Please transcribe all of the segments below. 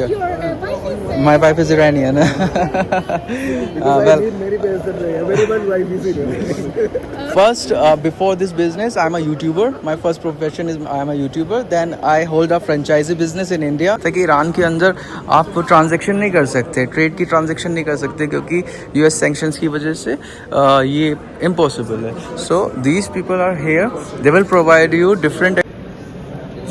Your wife is My wife is Iranian. Well, first, before this business, I'm a YouTuber. My first profession is I'm a YouTuber. Then I hold a franchisee business in India. जैसे कि Iran के अंदर आप transaction नहीं कर सकते, trade की transaction नहीं कर सकते क्योंकि यूएस सैंक्शंस की वजह से ये इम्पॉसिबल है. So these people are here, they will provide you different.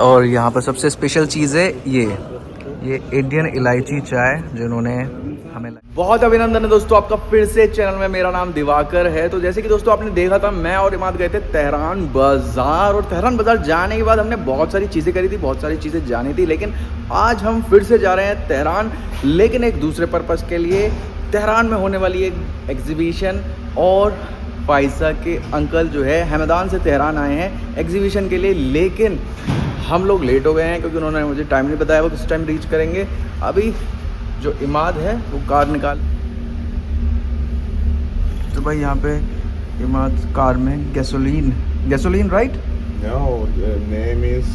और यहाँ पर सबसे स्पेशल चीज़ है ये इंडियन इलायची चाय जिन्होंने हमें. बहुत अभिनंदन है दोस्तों आपका फिर से चैनल में. मेरा नाम दिवाकर है. तो जैसे कि दोस्तों आपने देखा था, मैं और इमाद गए थे तेहरान बाज़ार, और तेहरान बाज़ार जाने के बाद हमने बहुत सारी चीज़ें करी थी, बहुत सारी चीज़ें जानी थी. लेकिन आज हम फिर से जा रहे हैं तेहरान, लेकिन एक दूसरे पर्पज़ के लिए. तेहरान में होने वाली एक एग्जीबिशन, और फाइजा के अंकल जो है हमदान से तेहरान आए हैं एग्जीबिशन के लिए. लेकिन हम लोग लेट हो गए हैं क्योंकि उन्होंने मुझे टाइम नहीं बताया वो किस टाइम रीच करेंगे. अभी जो इमाद है वो कार निकाल, तो भाई यहाँ पे इमाद कार में gasoline right. No, the name is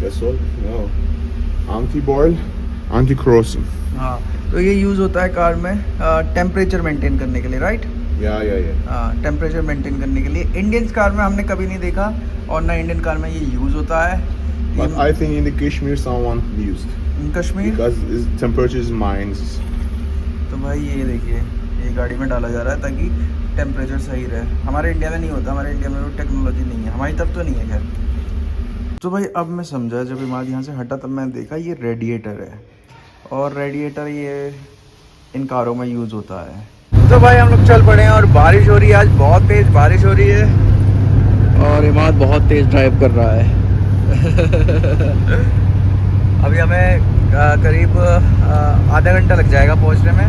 gasol. No, anti-boil, anti-corrosion. हाँ, तो ये यूज़ होता है कार में टेम्परेचर मेंटेन करने के लिए, राइट. Yeah. हाँ, टेम्परेचर मेंटेन करने के लिए. इंडियन कार में हमने कभी नहीं देखा, और ना इंडियन कार में ये यूज़ होता है. But I think in the Kashmir someone used Kashmir. because its temperature is minus. तो भाई ये देखिए, ये गाड़ी में डाला जा रहा है ताकि टेम्परेचर सही रहे. हमारे इंडिया में नहीं होता, हमारे इंडिया में वो टेक्नोलॉजी नहीं है, हमारी तरफ तो नहीं है खैर. तो भाई अब मैं समझा, जब इमाद यहाँ से हटा तब मैं देखा ये रेडिएटर है, और रेडिएटर ये इन कारों में यूज़ होता है. तो भाई हम लोग चल पड़े हैं, और बारिश हो रही है, आज बहुत तेज़ बारिश हो रही है, और इमाद बहुत तेज़ ड्राइव कर रहा है. अभी हमें करीब आधा घंटा लग जाएगा पहुंचने में.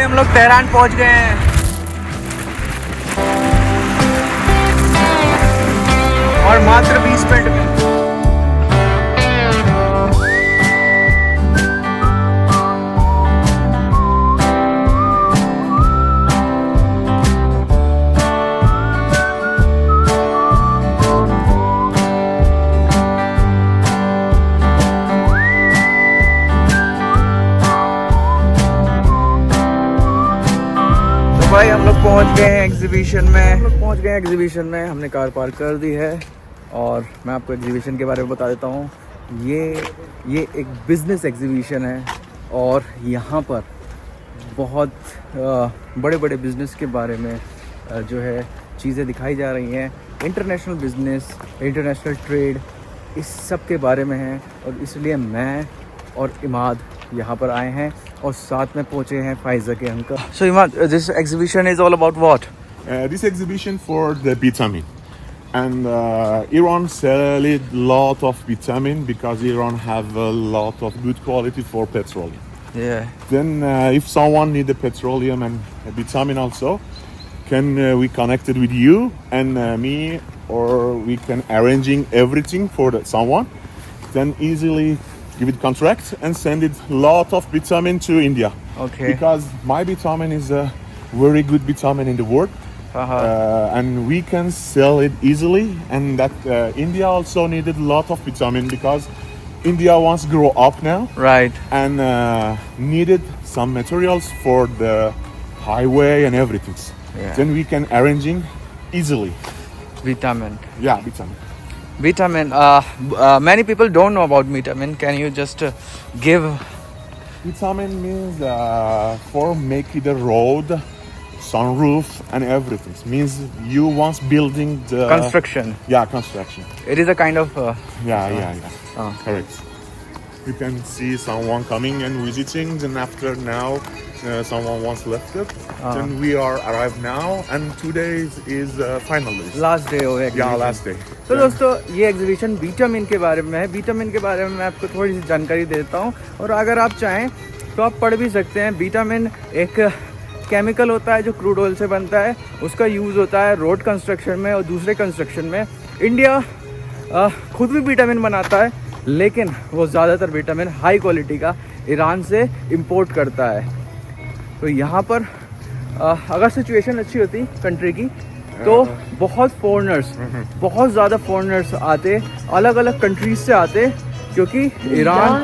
हम लोग तेहरान पहुंच गए हैं, और मात्र 20 मिनट में. भाई हम लोग पहुंच गए हैं एग्जीबिशन में. हमने कार पार्क कर दी है, और मैं आपको एग्जीबिशन के बारे में बता देता हूँ. ये एक बिज़नेस एग्जीबिशन है, और यहाँ पर बहुत बड़े बड़े बिज़नेस के बारे में जो है चीज़ें दिखाई जा रही हैं. इंटरनेशनल बिज़नेस, इंटरनेशनल ट्रेड, इस सब के बारे में है, और इसलिए मैं और इमाद यहाँ पर आए हैं, और साथ में पहुँचे हैं फाइजा के uncle. So Imad, this exhibition is all about what? This exhibition for the vitamin, and Iran sell a lot of vitamin because Iran have a lot of good quality for petroleum. Yeah. Then if someone need the petroleum and vitamin also, can we connected with you and me, or we can arranging everything for someone, then easily give it contract and send it lot of vitamin to India. Okay. Because my vitamin is a very good vitamin in the world. And we can sell it easily, and that India also needed a lot of vitamin because India wants to grow up now, Right. and needed some materials for the highway and everything. Yeah. Then we can arranging easily. Vitamin. Yeah, vitamin. Vitamin. Many people don't know about vitamin. Can you just give? Vitamin means for making the road, sunroof, and everything. Means you once building the Construction. Yeah, construction. It is a kind of. Yeah. Ah. Correct. You can see someone coming and visiting, then after now someone once left it. Then we are arrived now, and today is final day. Last day हो गया. Yeah, last day. तो दोस्तों ये exhibition vitamin के बारे में है. Vitamin के बारे में मैं आपको थोड़ी सी जानकारी देता हूँ, और अगर आप चाहें तो आप पढ़ भी सकते हैं. विटामिन एक केमिकल होता है जो क्रूड ऑयल से बनता है. उसका यूज़ होता है रोड कंस्ट्रक्शन में और दूसरे कंस्ट्रक्शन में. इंडिया खुद भी विटामिन बनाता है, लेकिन वो ज़्यादातर विटामिन हाई क्वालिटी का ईरान से इंपोर्ट करता है. तो यहाँ पर अगर सिचुएशन अच्छी होती कंट्री की तो बहुत फॉरेनर्स, बहुत ज़्यादा फॉरेनर्स आते, अलग अलग कंट्रीज से आते, क्योंकि Iran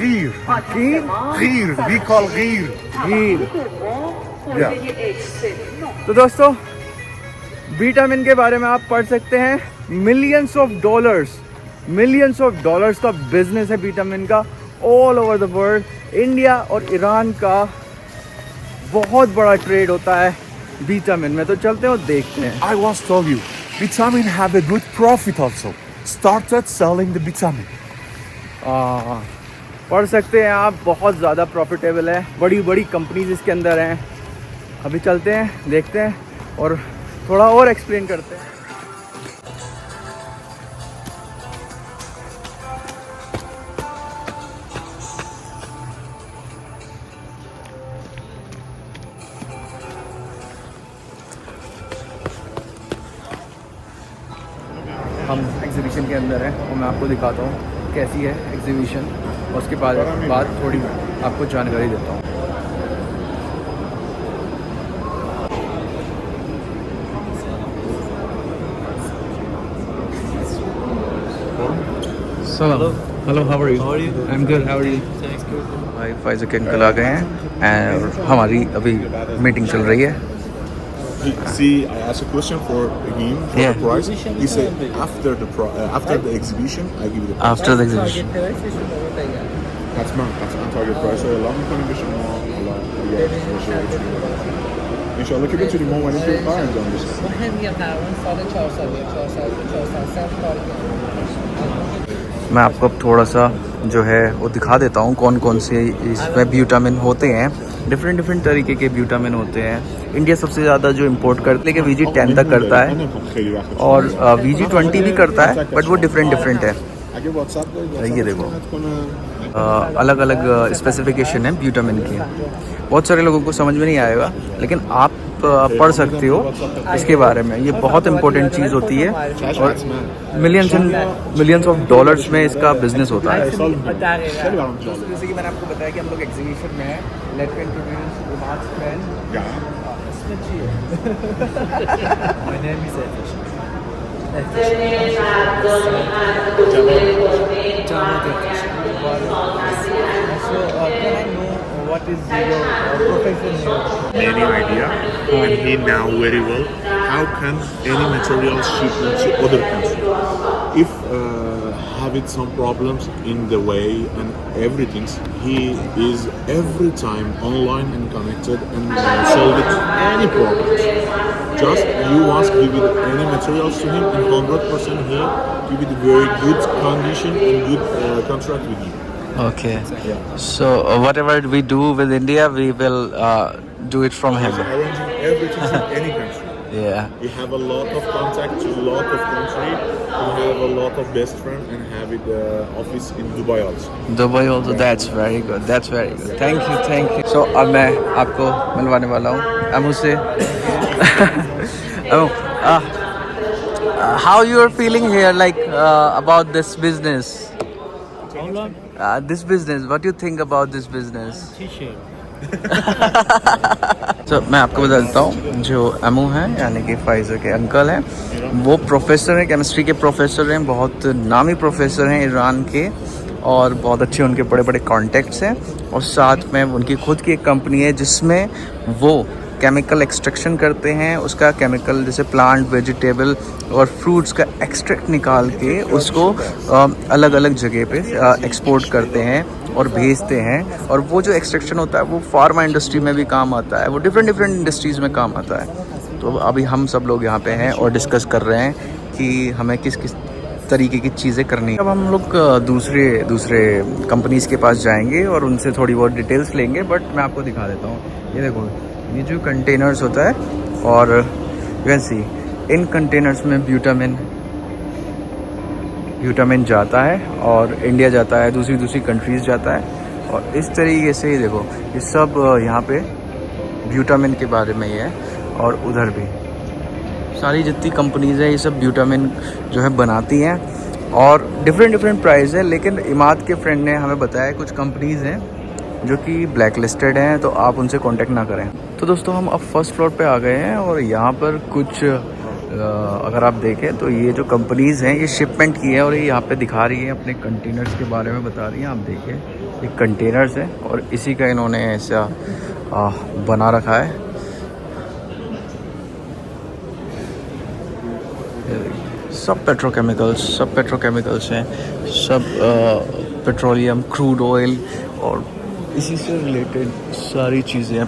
Gir. Gir. We call Gir. तो दोस्तों विटामिन के बारे में आप पढ़ सकते हैं. मिलियंस ऑफ डॉलर्स का बिजनेस है विटामिन का all over the world. India और ईरान का बहुत बड़ा ट्रेड होता है विटामिन में. तो चलते हैं और देखते हैं. I once told you, vitamin have a good profit also. Started selling the vitamin. पढ़ सकते हैं आप, बहुत ज़्यादा प्रॉफिटेबल है. बड़ी बड़ी कंपनीज इसके अंदर हैं. अभी चलते हैं, देखते हैं और थोड़ा और एक्सप्लेन करते हैं. हम एग्जीबिशन के अंदर हैं और मैं आपको दिखाता हूँ कैसी है एग्जीबिशन, और उसके बाद थोड़ी आपको जानकारी देता हूँ. Hello, how are you? I'm good. How are you? भाई फाइज़ के अंकल आ गए हैं एंड हमारी अभी मीटिंग चल रही है. See, I asked a question for him for Yeah. the price. He said after the exhibition, I give you the price. After the exhibition. That's target price. So Allah condition İnşallah ki bütün imam var ki var canımız. मैं आपको अब थोड़ा सा जो है वो दिखा देता हूँ कौन कौन से इसमें विटामिन होते हैं. डिफरेंट तरीके के विटामिन होते हैं. इंडिया सबसे ज़्यादा जो इंपोर्ट करता है, लेकिन VG10 तक करता है और VG20 भी करता है, बट वो डिफरेंट है. ये देखो अलग अलग स्पेसिफिकेशन है विटामिन की. बहुत सारे लोगों को समझ में नहीं आएगा, लेकिन आप पढ़ सकते हो इसके बारे में. ये बहुत इंपॉर्टेंट चीज़ होती है और मिलियंस ऑफ डॉलर्स में इसका बिजनेस होता है. जैसे कि मैंने आपको बताया कि हम लोग एग्जीबिशन में हैं. Late me introduce Umar's friend. My name is Etish. So can I know what is your profession here? Any idea? And he now very well. How can any material ship into other country? If having some problems in the way and everything, he is every time online and connected and solve it any problems. Just you once give it any materials to him, and 100% he give it very good condition and good contract with you. Okay. So whatever we do with India, we will do it from him. Arranging everything in any country. Yeah. We have a lot of contact to a lot of country. We have a lot of best friend and have it office in Dubai also. Dubai also. That's very good. That's very good. Thank you. So अब मैं आपको मिलवाने वाला हूँ अमू से. How you are feeling here, like about this business? This business. What do you think about this business? तो मैं आपको बता देता हूँ, जो अमू हैं यानी कि फाइज़र के अंकल हैं, वो प्रोफेसर हैं, केमिस्ट्री के प्रोफेसर हैं, बहुत नामी प्रोफेसर हैं ईरान के, और बहुत अच्छे उनके बड़े बड़े कॉन्टैक्ट्स हैं. और साथ में उनकी खुद की एक कंपनी है जिसमें वो केमिकल एक्सट्रैक्शन करते हैं, उसका केमिकल जैसे प्लांट, वेजिटेबल और फ्रूट्स का एक्सट्रैक्ट निकाल के उसको अलग अलग जगह पे एक्सपोर्ट करते हैं और भेजते हैं। और वो जो एक्सट्रैक्शन होता है वो फार्मा इंडस्ट्री में भी काम आता है, वो डिफरेंट इंडस्ट्रीज़ में काम आता है। तो अभी हम सब लोग यहाँ पे हैं और डिस्कस कर रहे हैं कि हमें किस किस तरीके की चीज़ें करनी है। अब हम लोग दूसरे कंपनीज़ के पास जाएंगे और उनसे थोड़ी बहुत डिटेल्स लेंगे, बट मैं आपको दिखा देता हूँ। ये देखो, ये जो कंटेनर्स होता है और वैसे इन कंटेनर्स में ब्यूटामिन जाता है और इंडिया जाता है, दूसरी कंट्रीज़ जाता है। और इस तरीके से ये देखो, ये सब यहाँ पे ब्यूटामिन के बारे में ही है। और उधर भी सारी जितनी कंपनीज़ है ये सब ब्यूटामिन जो है बनाती हैं और डिफरेंट प्राइस है। लेकिन इमाद के फ्रेंड ने हमें बताया कुछ कंपनीज़ हैं जो कि ब्लैक लिस्टेड हैं, तो आप उनसे कांटेक्ट ना करें। तो दोस्तों हम अब फर्स्ट फ्लोर पे आ गए हैं और यहाँ पर कुछ अगर आप देखें तो ये जो कंपनीज़ हैं ये शिपमेंट की है और ये यहाँ पे दिखा रही है, अपने कंटेनर्स के बारे में बता रही हैं। आप देखिए ये कंटेनर्स है और इसी का इन्होंने ऐसा बना रखा है। सब पेट्रोकेमिकल्स हैं, सब पेट्रोलियम, क्रूड ऑयल और इसी से रिलेटेड सारी चीज़ें हैं।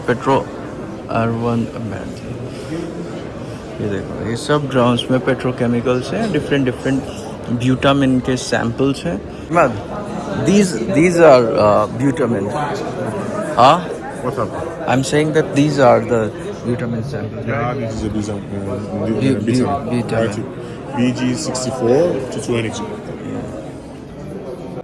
ये देखो, ये सब ड्राउन्स में पेट्रोकेमिकल्स हैं, डिफरेंट ब्यूटामिन के सैम्पल्स हैं। These are vitamin. What's up? I'm saying that these are the vitamin samples. Yeah, this is a vitamin. BG64 to 22.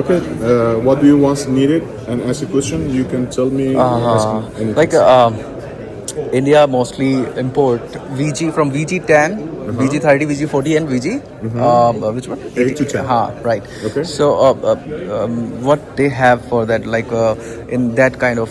Okay, what do you want needed and ask a question you can tell me ask me anything. Like India mostly import VG from VG10, VG30, VG40 and VG which one? 8 to 10. Right. Okay. So what they have for that, like in that kind of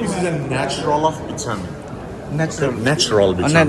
This is a natural of vitamin. natural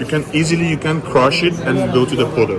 You can crush it and go to the powder.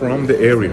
from the area.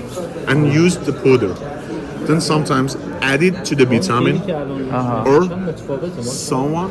it and use the powder. Then sometimes add it to the vitamin or someone.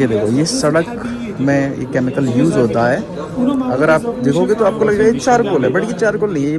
ये देखो, ये सड़क में ये chemical use होता है। अगर आप देखोगे तो आपको लगेगा ये चारकोल है, बट ये चारकोल नहीं है, ये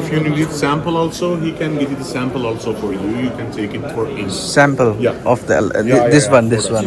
If you need sample also, he can give you the sample also for you. You can take it for in. Sample Yeah. of the this one.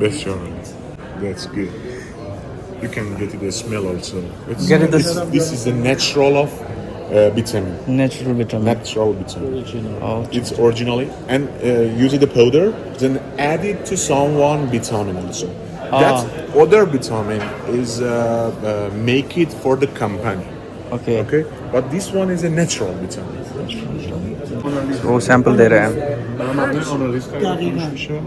Best sure. That's good. You can get the smell also. Get it this is the natural of vitamin. Natural vitamin. Natural vitamin. Oh. It's originally and use the powder. Then add it to someone vitamin also. That other vitamin is make it for the company. Okay. Okay, but this one is a natural vitamin. वो sample दे रहे हैं।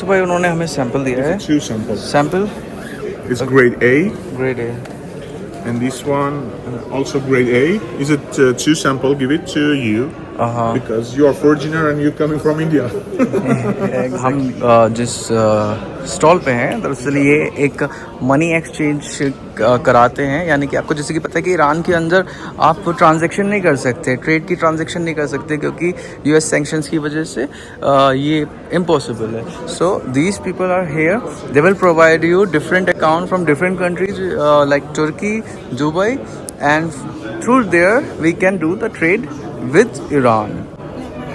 तो भाई उन्होंने हमें sample दिया है। Two samples. Sample It's grade A, grade है। and this one also grade A. Is it two sample? Give it to you. because you are foreigner and you're coming from India. हम जिस stall पे हैं दरअसल ये एक money exchange कराते हैं, यानी कि आपको जैसे कि पता है कि ईरान के अंदर आप ट्रांजैक्शन नहीं कर सकते, ट्रेड की ट्रांजैक्शन नहीं कर सकते क्योंकि यूएस सैंक्शंस की वजह से ये इम्पॉसिबल है. So these people are here, they will provide you different account from different countries like Turkey, Dubai, and through there we can do the trade with Iran.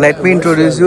Let me introduce you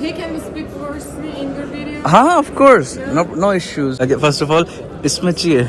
He can speak Farsi in your video. हाँ of course, no issues. First of all इसमें चाहिए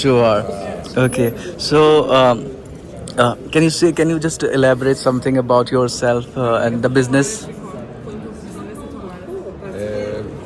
HOR. Okay, so can you just elaborate something about yourself and the business?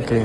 Okay.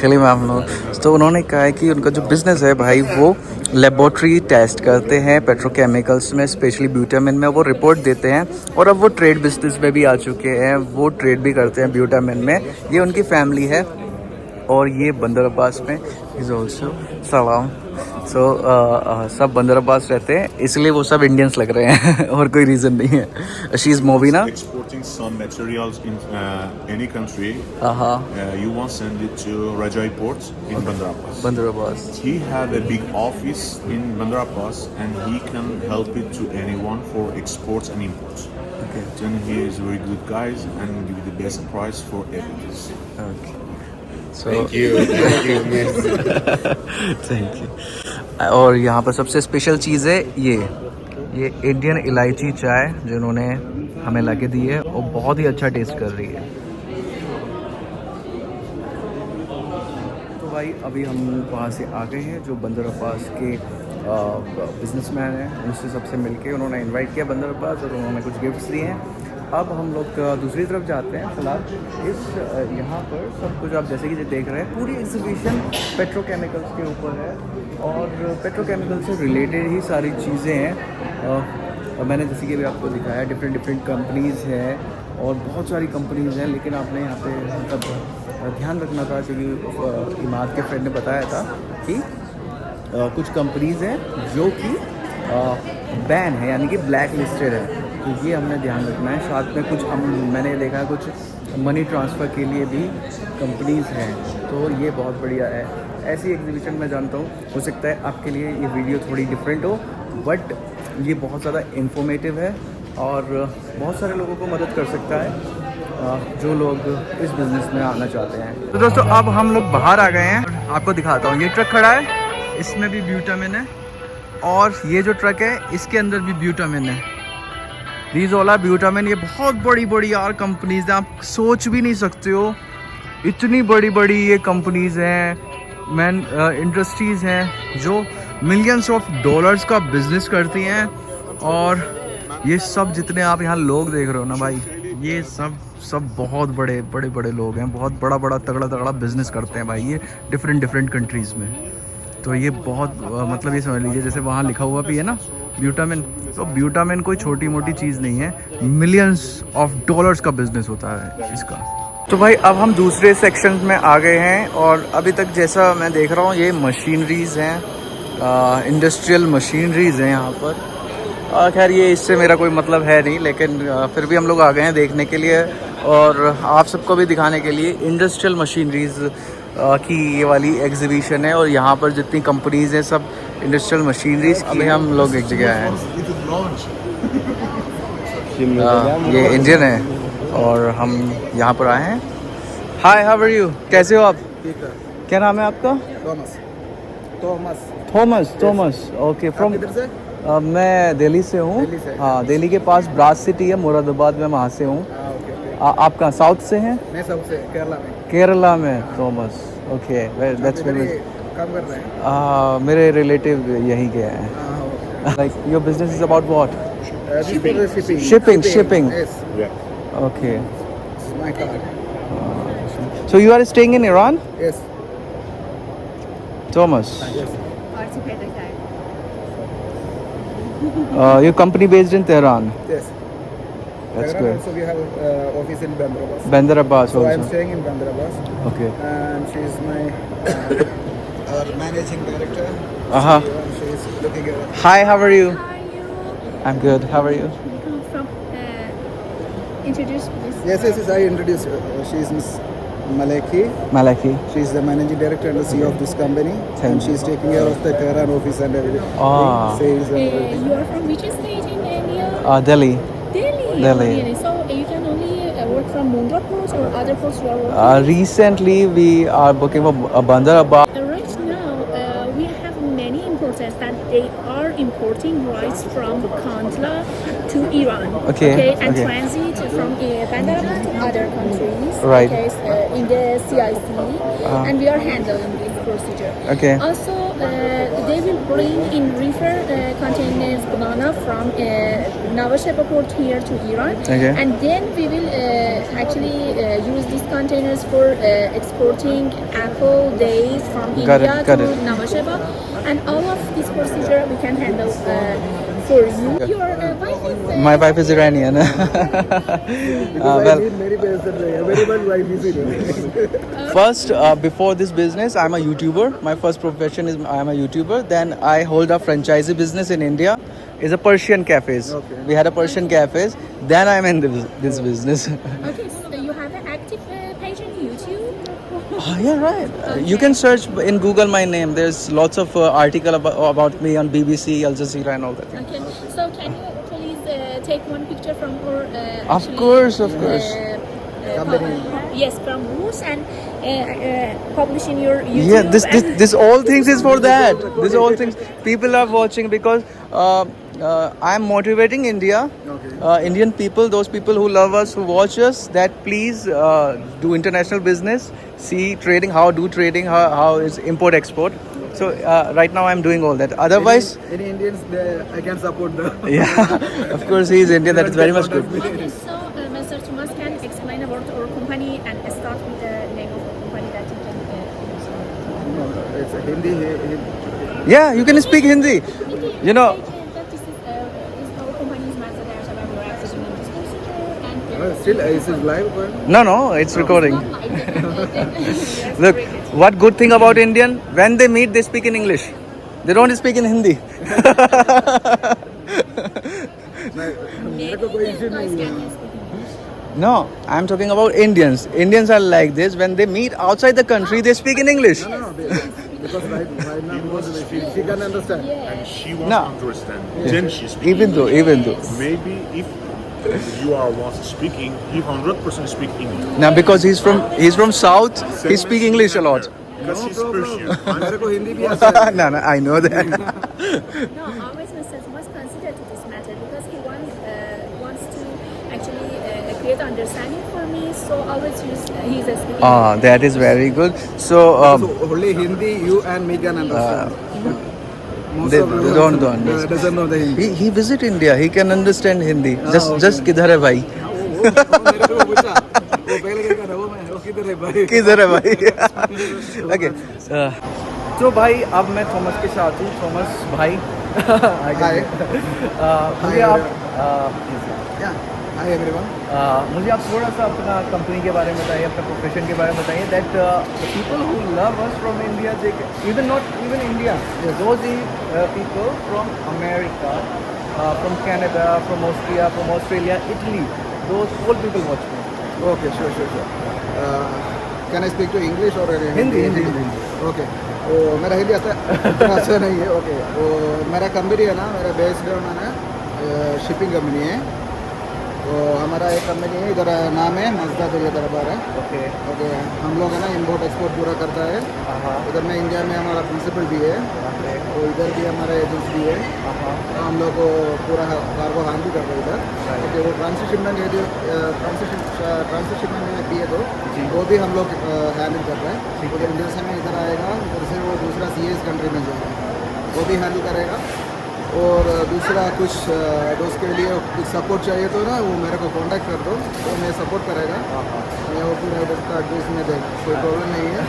खिली ma'am. तो उन्होंने कहा है कि उनका जो बिज़नेस है भाई वो लेबोरेटरी टेस्ट करते हैं पेट्रोकेमिकल्स में, स्पेशली ब्यूटामिन में वो रिपोर्ट देते हैं, और अब वो ट्रेड बिजनेस में भी आ चुके हैं, वो ट्रेड भी करते हैं ब्यूटामिन में. ये उनकी फैमिली है और ये बंदर अब्बास में इज़ ऑल्सो सलाम. सो सब बंदर अब्बास रहते हैं इसलिए वो सब इंडियंस लग रहे हैं और कोई रीज़न नहीं है. She is Mobina. Exporting some materials in any country, हाँ, you want to send it to Rajai Port in Bandar Abbas. बंदर Abbas. He have a big office in Bandar Abbas and he can help it to anyone for exports and imports. Okay. Then he is very good guys and give you the best price for everything. Okay. So Thank you, merci. Thank you. और यहाँ पर सबसे special चीज़ है ये Indian इलायची चाय जिन्होंने हमें ला के दी है और बहुत ही अच्छा टेस्ट कर रही है. तो भाई अभी हम वहाँ से आ गए हैं. जो बंदर अब्बास के बिजनेसमैन हैं उनसे सबसे मिलके उन्होंने इनवाइट किया बंदर अब्बास और उन्होंने कुछ गिफ्ट्स दिए हैं. अब हम लोग दूसरी तरफ जाते हैं. फिलहाल इस यहाँ पर सब कुछ आप जैसे कि देख रहे हैं पूरी एग्जीबिशन पेट्रोकेमिकल्स के ऊपर है और पेट्रोकेमिकल से रिलेटेड ही सारी चीज़ें हैं. मैंने जैसे कि अभी आपको दिखाया डिफरेंट कंपनीज़ हैं और बहुत सारी कंपनीज़ हैं, लेकिन आपने यहाँ पे मतलब ध्यान रखना था क्योंकि इमाद के फ्रेंड ने बताया था कि कुछ कंपनीज़ हैं जो कि बैन है यानी कि ब्लैक लिस्टेड है. तो ये हमने ध्यान रखना है. साथ में कुछ मैंने देखा है कुछ मनी ट्रांसफ़र के लिए भी कंपनीज़ हैं, तो ये बहुत बढ़िया है. ऐसी एग्जीबिशन मैं जानता हूँ, हो सकता है आपके लिए ये वीडियो थोड़ी डिफरेंट हो, बट ये बहुत ज़्यादा इन्फॉर्मेटिव है और बहुत सारे लोगों को मदद कर सकता है जो लोग इस बिज़नेस में आना चाहते हैं. तो दोस्तों अब हम लोग बाहर आ गए हैं. आपको दिखाता हूँ, ये ट्रक खड़ा है, इसमें भी ब्यूटामिन है, और ये जो ट्रक है इसके अंदर भी ब्यूटामिन है. दीज ओला ब्यूटामिन. ये बहुत बड़ी यार कंपनीज हैं, आप सोच भी नहीं सकते हो इतनी बड़ी ये कंपनीज हैं, मैन इंडस्ट्रीज़ हैं जो मिलियंस ऑफ डॉलर्स का बिजनेस करती हैं. और ये सब जितने आप यहाँ लोग देख रहे हो ना भाई, ये सब बहुत बड़े लोग हैं, बहुत बड़ा तगड़ा बिजनेस करते हैं भाई ये डिफरेंट कंट्रीज़ में. तो ये बहुत मतलब ये समझ लीजिए जैसे वहाँ लिखा हुआ भी है ना ब्यूटामिन, तो ब्यूटामिन कोई छोटी मोटी चीज़ नहीं है, मिलियंस ऑफ डॉलर्स का बिजनेस होता है इसका. तो भाई अब हम दूसरे सेक्शन में आ गए हैं और अभी तक जैसा मैं देख रहा हूँ ये मशीनरीज़ हैं, इंडस्ट्रियल मशीनरीज़ हैं यहाँ पर. खैर ये इससे मेरा कोई मतलब है नहीं, लेकिन फिर भी हम लोग आ गए हैं देखने के लिए और आप सबको भी दिखाने के लिए. इंडस्ट्रियल मशीनरीज़ की ये वाली एग्जीबिशन है और यहाँ पर जितनी कंपनीज़ हैं सब इंडस्ट्रियल मशीनरीज़. अभी हम लोग एक जगह हैं, ये इंडियन है और हम यहाँ पर आए हैं. हाय, हाउ आर यू, कैसे हो आप? ठीक है. क्या नाम है आपका? थॉमस. ओके. फ्रॉम से? मैं दिल्ली से हूँ. दिल्ली से? हाँ, दिल्ली के पास ब्रास सिटी है, मुरादाबाद में, वहाँ से हूँ. आप कहाँ साउथ से हैं? मैं सबसे केरला में केरला में थॉमस. ओके, दैट्स इधर वेरी. ही काम कर रहे हैं. मेरे रिलेटिव यहीं के हैं. Like your business is about what? Shipping. Yes, Okay. this is my card. So you are staying in Iran, Yes. Thomas? Yes. Your company based in Tehran. Yes. That's Tehran good. also we have office in Bandar Abbas. Bandar Abbas So I'm also. staying in Bandar Abbas, Okay. and she's my our managing director. Uh-huh. She's looking at. Hi, how are you? How are you? I'm good. How are you? From introduce please. Yes. I introduced her. She's Miss Maleki. Malaki. She's the managing director and the CEO of this company, Thank and she's taking care of the Tehran office and everything. Ah. Sales and everything. You are from which state in India? Delhi. Delhi. Delhi. Really? So you can only work from Mundra ports or other ports you are working? Recently, we are booking for Bandar Abbas. Right now, we have many importers that they are importing rice from Kandla to Iran. Okay, And okay. transit from Bandar Abbas to other countries. Right. Okay, in the CIC, and we are handling this procedure. Okay. Also, they will bring in reefer containers banana from Nawasheba port here to Iran, Okay. and then we will actually use these containers for exporting apple, dates from Got it, India got to it. Nawasheba, and all of this procedure we can handle for you. Your wife is My wife is Iranian. Because I well, need many persons. Everyone wife is in. first, before this business, I'm a YouTuber. My first profession is I'm a YouTuber. Then I hold a franchisee business in India. It's a Persian cafes. Okay. We had a Persian cafes. Then I'm in this business. okay. So you have an active page on YouTube. Oh, yeah, right. You can search in Google my name. There's lots of article about me on BBC, Al Jazeera, and all that. Okay. So can you please take one picture from her? Of course, of course. Yes, from Roos and publish in your YouTube. Yeah, this all things is for that. This all things people are watching because I'm motivating India, Indian people, those people who love us, who watch us, that please do international business, see trading, how is import export. So right now I'm doing all that. Otherwise, Any Indians, I can support them. yeah, of course he is Indian. That is very much good. Okay, so Mr. Thomas can explain about our company and start with the name of the company that you can use. No, it's a Hindi. Yeah, you can speak Hindi. You know. This is our company's method that we are accessing in this procedure and Still, is it live? Going? No, it's recording. not like Look, what good thing about Indian? When they meet, they speak in English. They don't speak in Hindi. मेरे को कोई issue नहीं है. No, I'm talking about Indians. Indians are like this. When they meet outside the country, they speak in English. No, because right now because she can understand. And she wants No. to understand. Then she speaks. Even though. Maybe if you are once speaking, he 100% speak English. Now, because he's from South, he speak English a lot. Because he's Persian. मेरे को हिंदी भी आता है. No, I know that. No, always Mr. Thomas consider to this matter because he wants to actually create understanding for me. So always he's speaking. Ah, that is very good. So, So only Hindi you and me can understand. Most they of the don't person, understand. doesn't know the Hindi. he visit India. He can understand Hindi. Just किधर है भाई? वो मेरे को पूछा. वो पहले क्या कर रहा है? वो किधर है भाई? किधर है भाई? Okay. तो भाई अब मैं थॉमस के साथ हूँ. थॉमस भाई. Hi. मुझे आप Yeah. Hi everyone. मुझे आप थोड़ा सा अपना कंपनी के बारे में बताइए, अपना प्रोफेशन के बारे में बताइए. That people who love us from India, they even not even India, those people from America, from Canada, from Austria, from Australia, Italy, those all people watch me. Okay, sure. Can I speak to English or Hindi. Okay. वो मेरा हिंदी इतना अच्छा नहीं है. Okay. वो मेरा company है ना, मेरा बेस्ड है शिपिंग कंपनी है. तो हमारा एक कंपनी है इधर, नाम है मजदा दरिया दरबार है. ओके. हम लोग है ना इम्पोर्ट एक्सपोर्ट पूरा करता है. उधर में इंडिया में हमारा प्रिंसिपल भी है. तो इधर भी हमारा एजेंसी है, हम लोग को पूरा कार्गो हैंडल कर रहे हैं इधर। ओके, वो ट्रांसशिपमेंट भी है तो वो भी हम लोग हैंडल कर रहे हैं। उधर इंडिया से में इधर आएगा, उधर से वो दूसरा CIS कंट्री में जाएगा, वो भी हैंडल करेगा। और दूसरा कुछ दोस्त के लिए कुछ सपोर्ट चाहिए तो ना वो मेरे को कांटेक्ट कर दो, तो मैं सपोर्ट करेगा, मैं वो पूरा इधर का एड्रेस में देगा, कोई प्रॉब्लम नहीं है।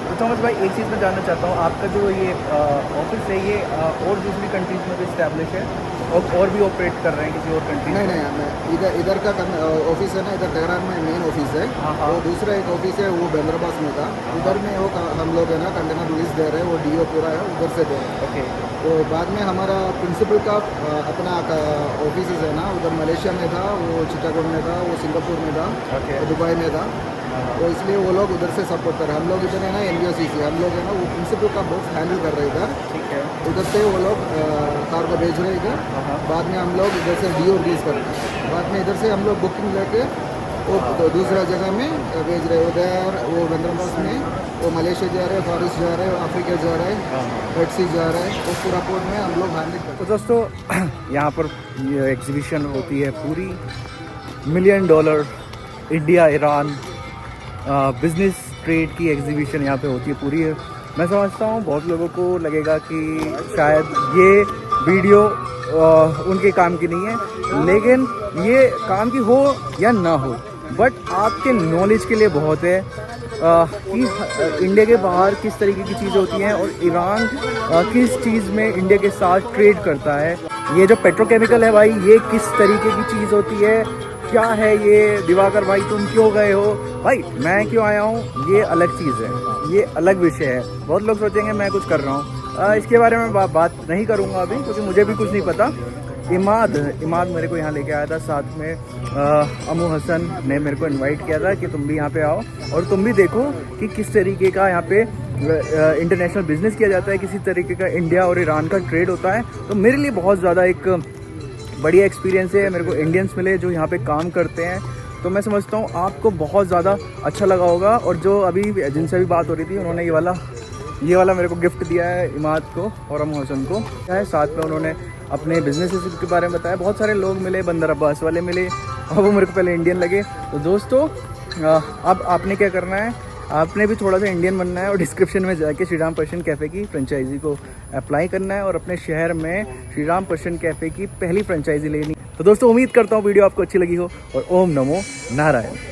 तो थॉमस भाई एक चीज़ मैं जानना चाहता हूँ, आपका जो ये ऑफिस है ये और दूसरी कंट्रीज में भी इस्टेब्लिश है और भी ऑपरेट कर रहे हैं किसी और कंट्री? नहीं, इधर का ऑफिस है ना, इधर तेहरान में मेन ऑफिस है। वो दूसरा एक ऑफिस है वो बैंद्राबाद में था, उधर में वो हम लोग है ना कंटेनर रिलीज दे रहे हैं, वो DO पूरा है उधर से दे रहे हैं। ओके, तो बाद में हमारा प्रिंसिपल का अपना ऑफिस है ना, उधर मलेशिया में था, वो चिटागोंग में था, वो सिंगापुर में था, वो दुबई में था, तो इसलिए वो लोग उधर से सपोर्ट कर रहे हैं। हम लोग इधर है ना NBOCC, हम लोग है ना वो प्रिंसिपल का बॉक्स हैंडल कर रहे हैं इधर, ठीक है। उधर से वो लोग कार को भेज रहे हैं इधर, बाद में हम लोग इधर से DO रिलीज कर रहे हैं, बाद में इधर से हम लोग बुकिंग लेके वो तो दूसरा जगह में भेज रहे हैं। उधर वो बैंद्राबाद में वो मलेशिया जा रहे हैं, फॉरेस्ट जा रहे हैं, अफ्रीका जा रहे हैं, रेड सी जा रहे हैं, वो पूरा पोर्ट में हम लोग हैंडल करते हैं। तो दोस्तों यहाँ पर ये एग्जीबिशन होती है पूरी $1 million India Iran business trade की एग्जीबिशन यहाँ पे होती है पूरी। मैं समझता हूँ बहुत लोगों को लगेगा कि शायद ये वीडियो उनके काम की नहीं है, लेकिन ये काम की हो या ना हो, बट आपके नॉलेज के लिए बहुत है कि इंडिया के बाहर किस तरीके की चीज़ें होती हैं और ईरान किस चीज़ में इंडिया के साथ ट्रेड करता है। ये जो पेट्रोकेमिकल है भाई, ये किस तरीके की चीज़ होती है, क्या है ये? दिवाकर भाई तुम क्यों गए हो? भाई मैं क्यों आया हूँ, ये अलग चीज़ है, ये अलग विषय है। बहुत लोग सोचेंगे मैं कुछ कर रहा हूँ, इसके बारे में बात नहीं करूँगा अभी, क्योंकि मुझे भी कुछ नहीं पता। इमाद मेरे को यहाँ लेके आया था, साथ में अमू हसन ने मेरे को इनवाइट किया था कि तुम भी यहाँ पे आओ और तुम भी देखो कि किस तरीके का यहाँ पे इंटरनेशनल बिजनेस किया जाता है, किसी तरीके का इंडिया और ईरान का ट्रेड होता है। तो मेरे लिए बहुत ज़्यादा एक बढ़िया एक्सपीरियंस है, मेरे को इंडियंस मिले जो यहाँ पे काम करते हैं, तो मैं समझता हूँ आपको बहुत ज़्यादा अच्छा लगा होगा। और जो अभी जिनसे भी बात हो रही थी, उन्होंने ये वाला मेरे को गिफ्ट दिया है इमाद को और अमू हसन को, है साथ में उन्होंने अपने बिजनेस के बारे में बताया। बहुत सारे लोग मिले, बंदर अब्बास वाले मिले और वो मेरे को पहले इंडियन लगे। तो दोस्तों अब आपने क्या करना है, आपने भी थोड़ा सा इंडियन बनना है और डिस्क्रिप्शन में जाके श्रीराम पर्शियन कैफ़े की फ्रेंचाइजी को अप्लाई करना है और अपने शहर में श्रीराम पर्शियन कैफ़े की पहली फ्रेंचाइजी लेनी। तो दोस्तों उम्मीद करता हूँ वीडियो आपको अच्छी लगी हो और ओम नमो नारायण।